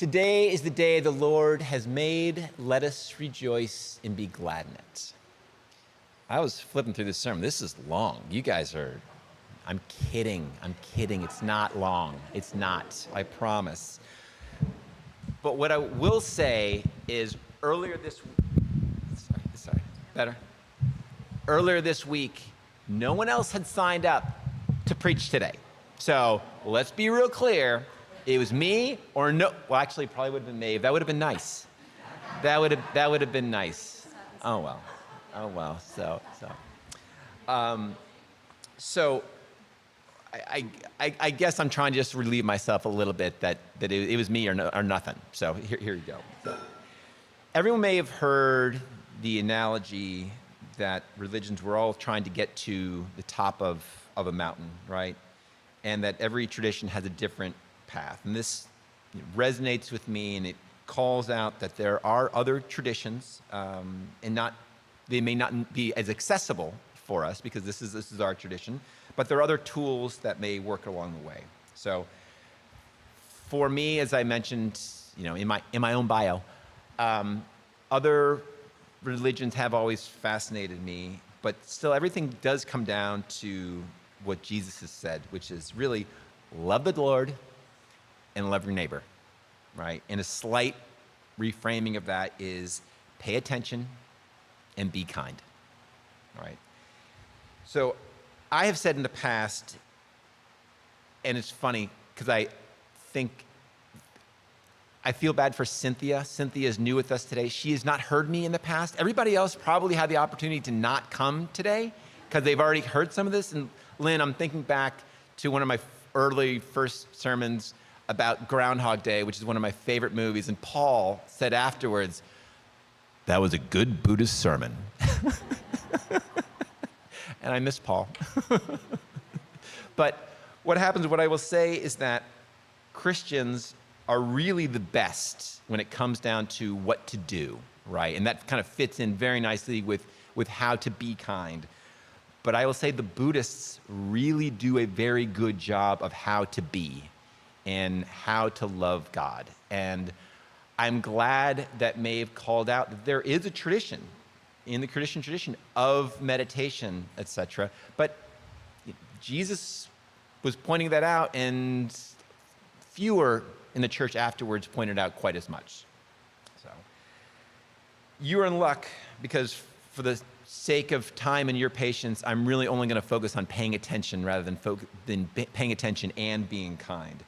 Today is the day the Lord has made. Let us rejoice and be glad in it. I was flipping through this sermon. This is long. You guys are, I'm kidding. It's not long. It's not, I promise. But what I will say is earlier this week, no one else had signed up to preach today. So let's be real clear. It was me or no, well, actually, it probably would have been Maeve. That would have been nice. That would have been nice. Oh, well. So I guess I'm trying to just relieve myself a little bit that it was me or nothing. So here you go. So, everyone may have heard the analogy that religions were all trying to get to the top of a mountain, right? And that every tradition has a different path. And this resonates with me, and it calls out that there are other traditions, and they may not be as accessible for us because this is our tradition, but there are other tools that may work along the way. So for me, as I mentioned, in my own bio, other religions have always fascinated me, but still everything does come down to what Jesus has said, which is really love the Lord and love your neighbor, right? And a slight reframing of that is pay attention and be kind, right? So I have said in the past, and it's funny because I feel bad for Cynthia. Cynthia is new with us today. She has not heard me in the past. Everybody else probably had the opportunity to not come today because they've already heard some of this. And Lynn, I'm thinking back to one of my early first sermons about Groundhog Day, which is one of my favorite movies. And Paul said afterwards, that was a good Buddhist sermon. And I miss Paul. But what I will say is that Christians are really the best when it comes down to what to do, right? And that kind of fits in very nicely with how to be kind. But I will say the Buddhists really do a very good job of how to be and how to love God. And I'm glad that Maeve called out that there is a tradition in the Christian tradition of meditation, etc. But Jesus was pointing that out, and fewer in the church afterwards pointed out quite as much. So you're in luck because for the sake of time and your patience, I'm really only going to focus on paying attention rather than paying attention and being kind.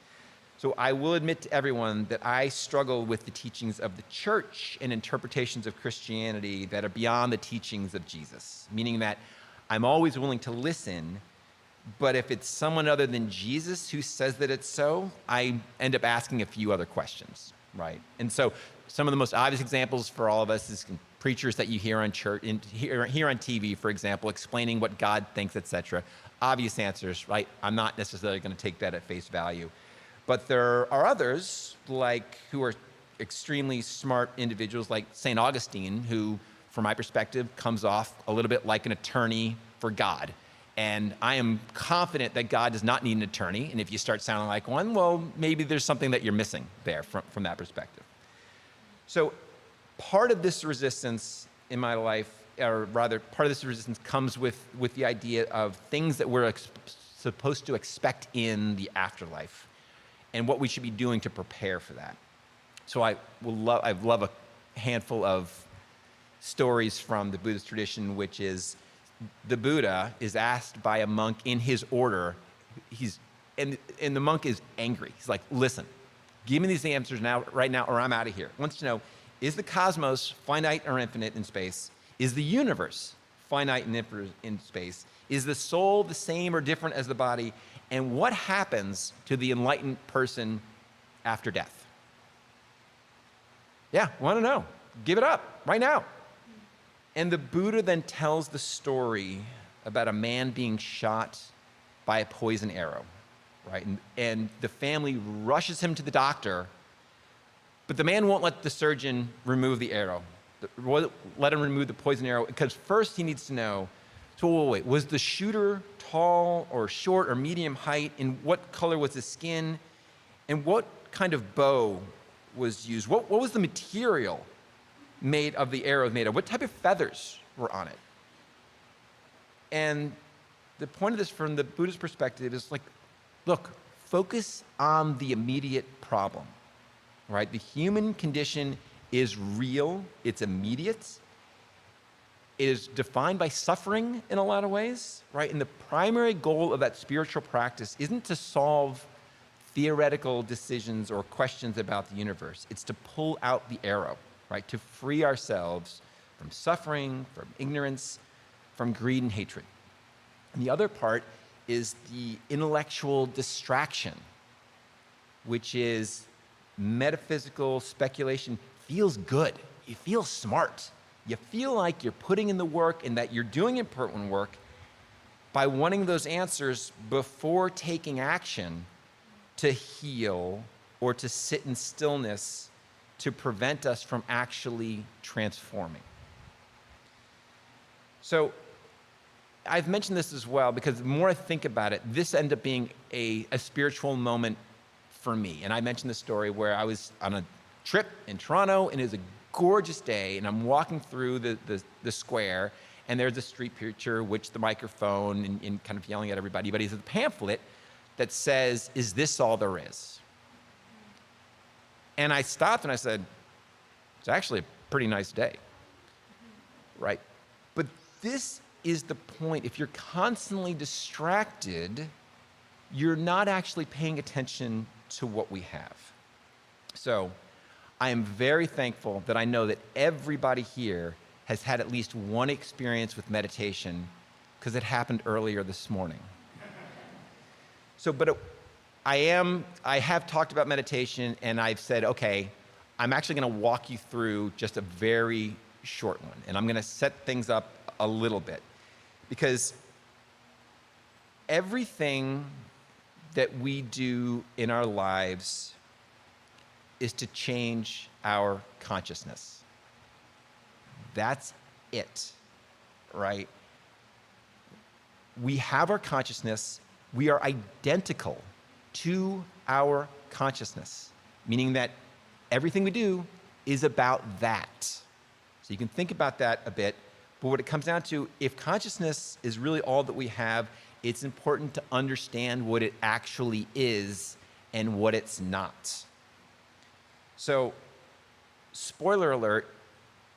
So I will admit to everyone that I struggle with the teachings of the church and interpretations of Christianity that are beyond the teachings of Jesus, meaning that I'm always willing to listen, but if it's someone other than Jesus who says that it's so, I end up asking a few other questions, right? And so some of the most obvious examples for all of us is preachers that you hear on church, hear on TV, for example, explaining what God thinks, etc. Obvious answers, right? I'm not necessarily going to take that at face value. But there are others, who are extremely smart individuals, like St. Augustine, who, from my perspective, comes off a little bit like an attorney for God. And I am confident that God does not need an attorney. And if you start sounding like one, well, maybe there's something that you're missing there from that perspective. So part of this resistance in my life, or rather, part of this resistance comes with the idea of things that we're supposed to expect in the afterlife, and what we should be doing to prepare for that. So I love a handful of stories from the Buddhist tradition, which is the Buddha is asked by a monk in his order, and the monk is angry. He's like, listen, give me these answers right now, or I'm out of here. He wants to know, is the cosmos finite or infinite in space? Is the universe finite and infinite in space? Is the soul the same or different as the body? And what happens to the enlightened person after death? Yeah, want to know. Give it up right now. And the Buddha then tells the story about a man being shot by a poison arrow, right? And the family rushes him to the doctor, but the man won't let the surgeon remove the arrow. Let him remove the poison arrow, because first he needs to know, so wait, was the shooter tall or short or medium height? And what color was his skin? And what kind of bow was used? What was the material made of the arrow made of? What type of feathers were on it? And the point of this from the Buddhist perspective is like, look, focus on the immediate problem, right? The human condition is real, it's immediate, it is defined by suffering in a lot of ways, right? And the primary goal of that spiritual practice isn't to solve theoretical decisions or questions about the universe. It's to pull out the arrow, right? To free ourselves from suffering, from ignorance, from greed and hatred. And the other part is the intellectual distraction, which is metaphysical speculation. Feels good. You feel smart. You feel like you're putting in the work and that you're doing important work by wanting those answers before taking action to heal or to sit in stillness to prevent us from actually transforming. So I've mentioned this as well because the more I think about it, this ended up being a spiritual moment for me. And I mentioned the story where I was on a trip in Toronto and it was a gorgeous day and I'm walking through the square and there's a street preacher, which the microphone and kind of yelling at everybody, but he has a pamphlet that says, "Is this all there is?" And I stopped and I said, it's actually a pretty nice day, right? But this is the point. If you're constantly distracted, you're not actually paying attention to what we have. So I am very thankful that I know that everybody here has had at least one experience with meditation because it happened earlier this morning. So, but I have talked about meditation and I've said, okay, I'm actually going to walk you through just a very short one. And I'm going to set things up a little bit because everything that we do in our lives is to change our consciousness. That's it, right? We have our consciousness. We are identical to our consciousness, meaning that everything we do is about that. So you can think about that a bit, but what it comes down to, if consciousness is really all that we have, it's important to understand what it actually is and what it's not. So, spoiler alert,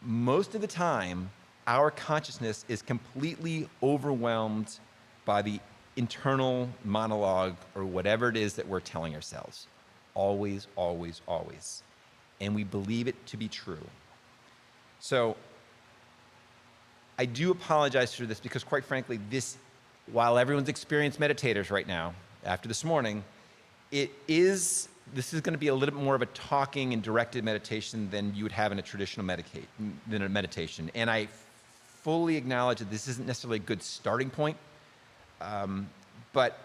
most of the time, our consciousness is completely overwhelmed by the internal monologue or whatever it is that we're telling ourselves. Always, always, always. And we believe it to be true. So I do apologize for this because quite frankly, while everyone's experienced meditators right now, after this morning, this is going to be a little bit more of a talking and directed meditation than you would have in a traditional meditation. And I fully acknowledge that this isn't necessarily a good starting point. But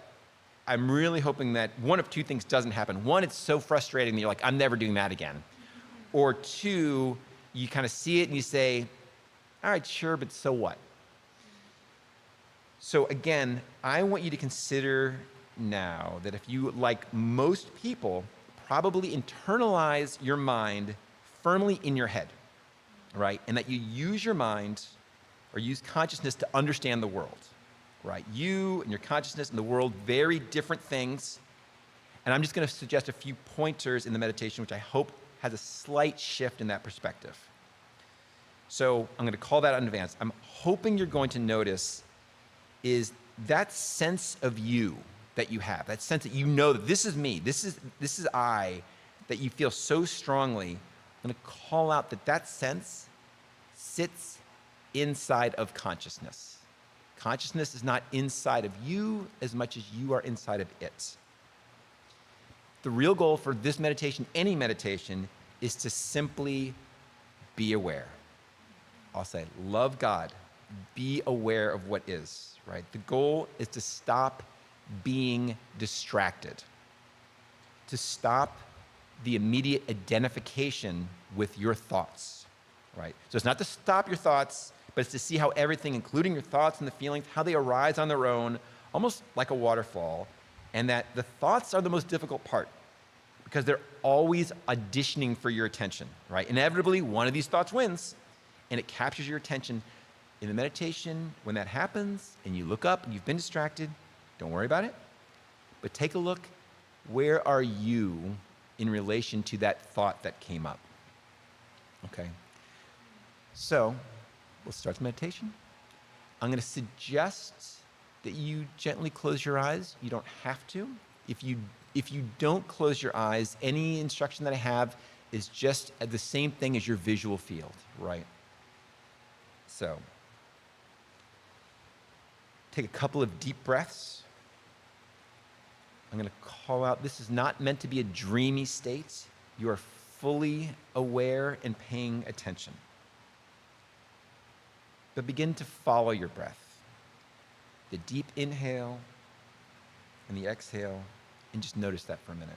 I'm really hoping that one of two things doesn't happen. One, it's so frustrating that you're like, I'm never doing that again. Or two, you kind of see it and you say, all right, sure, but so what? So again, I want you to consider now that if you, like most people, probably internalize your mind firmly in your head, right? And that you use your mind or use consciousness to understand the world. Right, you and your consciousness and the world, very different things. And I'm just going to suggest a few pointers in the meditation, which I hope has a slight shift in that perspective. So I'm going to call that in advance. I'm hoping you're going to notice is that sense of you that you have, that sense that you know that this is me, this is I, that you feel so strongly. I'm going to call out that sense sits inside of consciousness. Consciousness is not inside of you as much as you are inside of it. The real goal for this meditation, any meditation, is to simply be aware. I'll say, love God, be aware of what is, right? The goal is to stop being distracted, to stop the immediate identification with your thoughts, right? So it's not to stop your thoughts, but it's to see how everything, including your thoughts and the feelings, how they arise on their own, almost like a waterfall, and that the thoughts are the most difficult part. because they're always auditioning for your attention, right? Inevitably, one of these thoughts wins, and it captures your attention. In the meditation, when that happens and you look up and you've been distracted, don't worry about it, but take a look. Where are you in relation to that thought that came up? Okay. So we'll start the meditation. I'm going to suggest that you gently close your eyes. You don't have to. If you don't close your eyes, any instruction that I have is just the same thing as your visual field, right? So take a couple of deep breaths. I'm going to call out, this is not meant to be a dreamy state. You are fully aware and paying attention. But begin to follow your breath. The deep inhale and the exhale, and just notice that for a minute.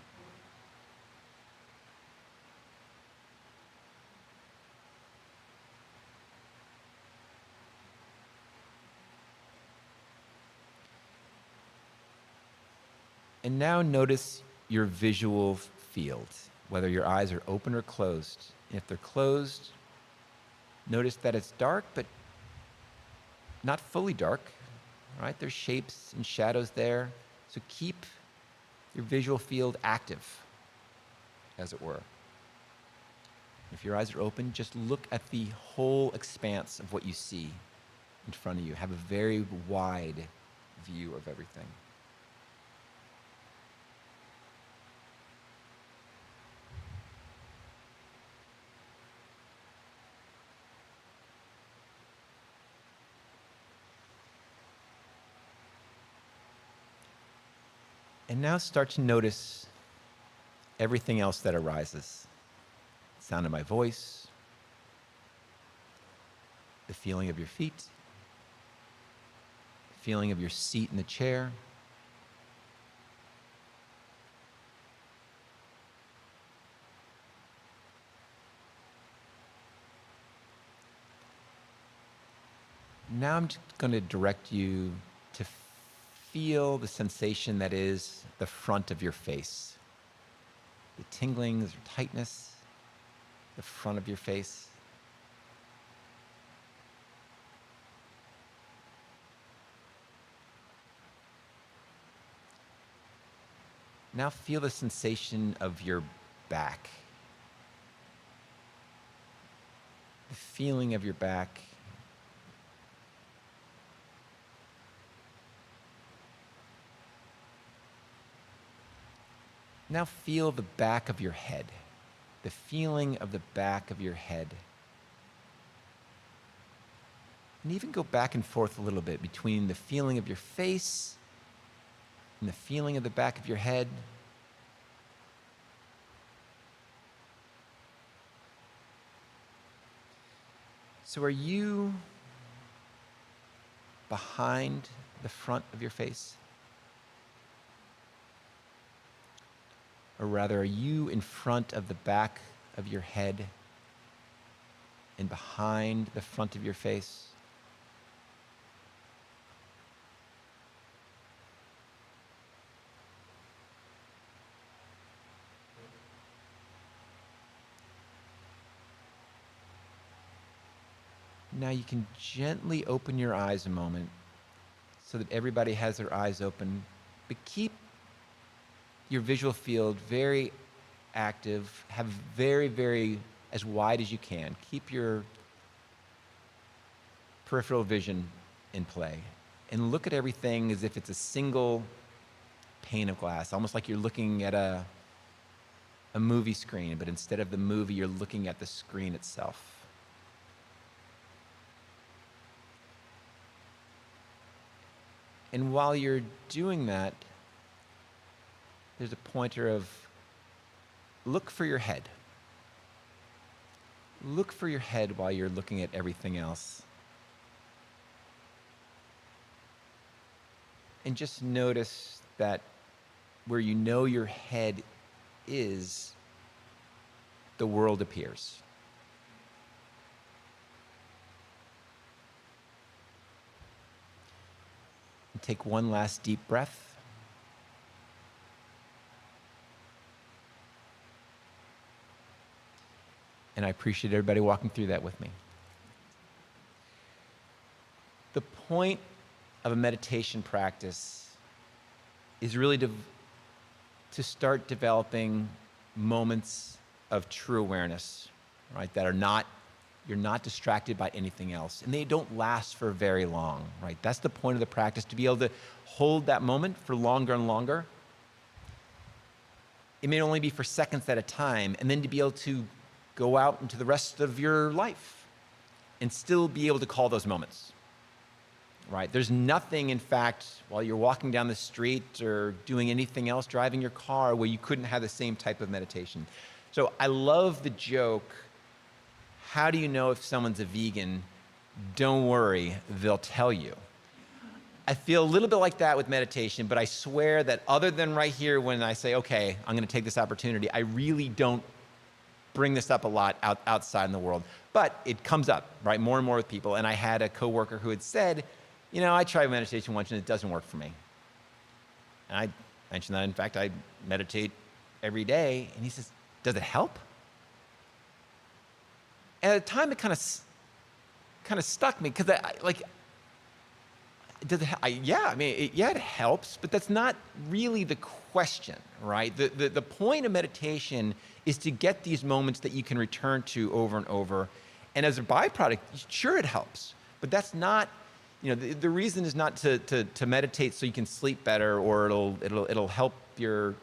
And now notice your visual field, whether your eyes are open or closed. And if they're closed, notice that it's dark, but not fully dark, right? There's shapes and shadows there. So keep your visual field active, as it were. If your eyes are open, just look at the whole expanse of what you see in front of you. Have a very wide view of everything. And now start to notice everything else that arises. The sound of my voice, the feeling of your feet, the feeling of your seat in the chair. Now I'm just going to direct you to feel the sensation that is the front of your face. The tinglings or tightness, the front of your face. Now feel the sensation of your back. The feeling of your back. Now feel the back of your head, the feeling of the back of your head. And even go back and forth a little bit between the feeling of your face and the feeling of the back of your head. So are you behind the front of your face? Or rather, are you in front of the back of your head and behind the front of your face? Now you can gently open your eyes a moment so that everybody has their eyes open, but keep your visual field very active, have very, very, as wide as you can. Keep your peripheral vision in play and look at everything as if it's a single pane of glass, almost like you're looking at a movie screen, but instead of the movie, you're looking at the screen itself. And while you're doing that, there's a pointer of look for your head. Look for your head while you're looking at everything else. And just notice that where you know your head is, the world appears. And take one last deep breath. And I appreciate everybody walking through that with me. The point of a meditation practice is really to start developing moments of true awareness, right? That you're not distracted by anything else. And they don't last for very long, right? That's the point of the practice, to be able to hold that moment for longer and longer. It may only be for seconds at a time, and then to be able to go out into the rest of your life and still be able to call those moments, right? There's nothing, in fact, while you're walking down the street or doing anything else, driving your car, where you couldn't have the same type of meditation. So I love the joke, how do you know if someone's a vegan? Don't worry, they'll tell you. I feel a little bit like that with meditation, but I swear that other than right here when I say, okay, I'm going to take this opportunity, I really don't bring this up a lot outside in the world. But it comes up, right, more and more with people. And I had a coworker who had said, you know, I tried meditation once and it doesn't work for me. And I mentioned that, in fact, I meditate every day. And he says, does it help? And at the time, it kind of stuck me, because it helps, but that's not really the question, right? The point of meditation is to get these moments that you can return to over and over. And as a byproduct, sure, it helps, but that's not, the reason is not to meditate so you can sleep better, or it'll help you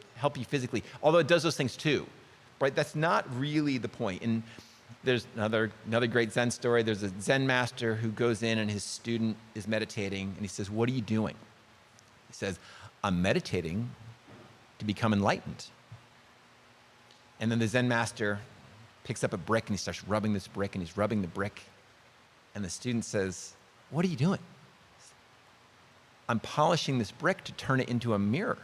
physically, although it does those things too, right? That's not really the point. And there's another great Zen story. There's a Zen master who goes in and his student is meditating, and he says, what are you doing? He says, I'm meditating to become enlightened. And then the Zen master picks up a brick and he starts rubbing this brick, and he's rubbing the brick. And the student says, what are you doing? I'm polishing this brick to turn it into a mirror.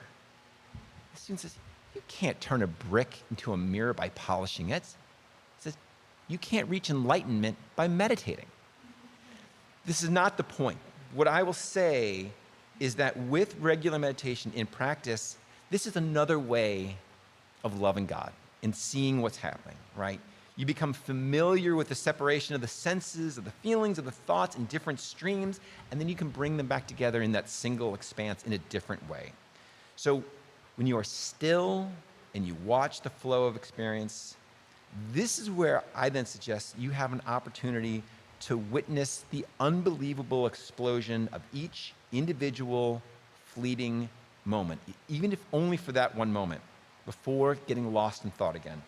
The student says, you can't turn a brick into a mirror by polishing it. He says, you can't reach enlightenment by meditating. This is not the point. What I will say is that with regular meditation in practice, this is another way of loving God and seeing what's happening, right? You become familiar with the separation of the senses, of the feelings, of the thoughts in different streams, and then you can bring them back together in that single expanse in a different way. So when you are still and you watch the flow of experience, this is where I then suggest you have an opportunity to witness the unbelievable explosion of each individual fleeting moment, even if only for that one moment, before getting lost in thought again.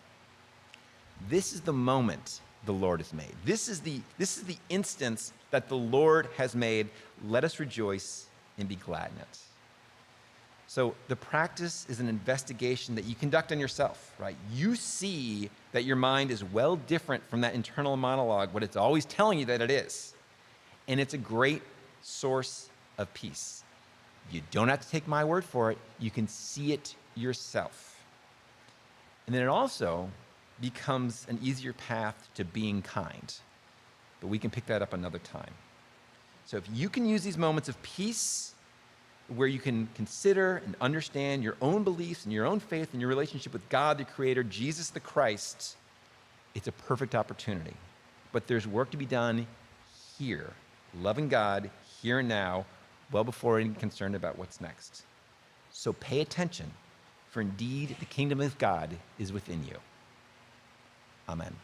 This is the moment the Lord has made. This is the instance that the Lord has made. Let us rejoice and be glad in it. So the practice is an investigation that you conduct on yourself, right? You see that your mind is well different from that internal monologue, what it's always telling you that it is. And it's a great source of peace. You don't have to take my word for it. You can see it yourself. And then it also becomes an easier path to being kind. But we can pick that up another time. So if you can use these moments of peace, where you can consider and understand your own beliefs and your own faith and your relationship with God, the Creator, Jesus the Christ, it's a perfect opportunity. But there's work to be done here, loving God here and now, well before any concern about what's next. So pay attention, for indeed the kingdom of God is within you. Amen.